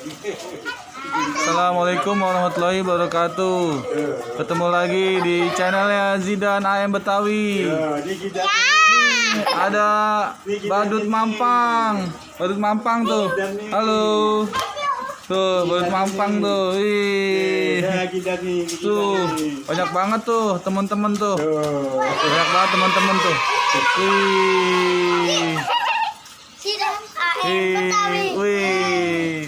Assalamualaikum warahmatullahi wabarakatuh. Ketemu lagi di channelnya Zidan AM Betawi. Ada badut Mampang. Badut Mampang tuh. Halo. Tuh, badut Mampang tuh. Wih. Tuh, banyak banget tuh teman-teman tuh. Banyak banget teman-teman tuh. Wih. Wih.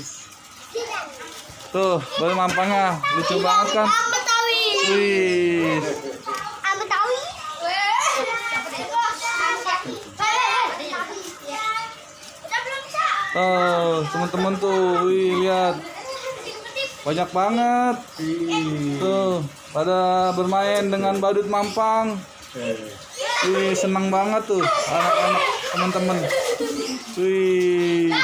Tuh, badut Mampangnya lucu banget kan? Wih. Oh, teman-teman tuh, wih, lihat, banyak banget. Tuh, pada bermain dengan badut Mampang. Wih, senang banget tuh anak-anak teman-teman. Wih,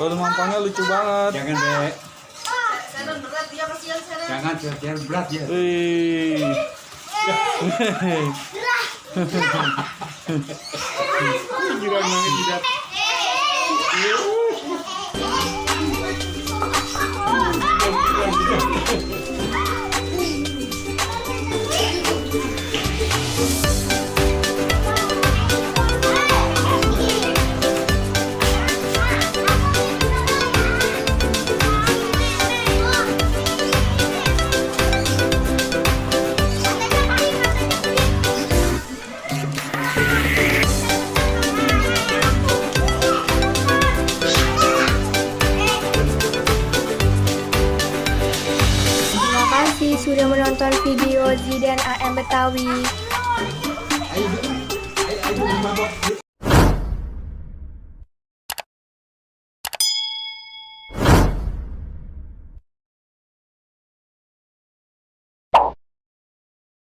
badut Mampangnya lucu banget. Jangan deh. Jangan jangan berat ya. Wih. Girang banget tidak. Sudah menonton video Zidan AM Betawi. Ayo,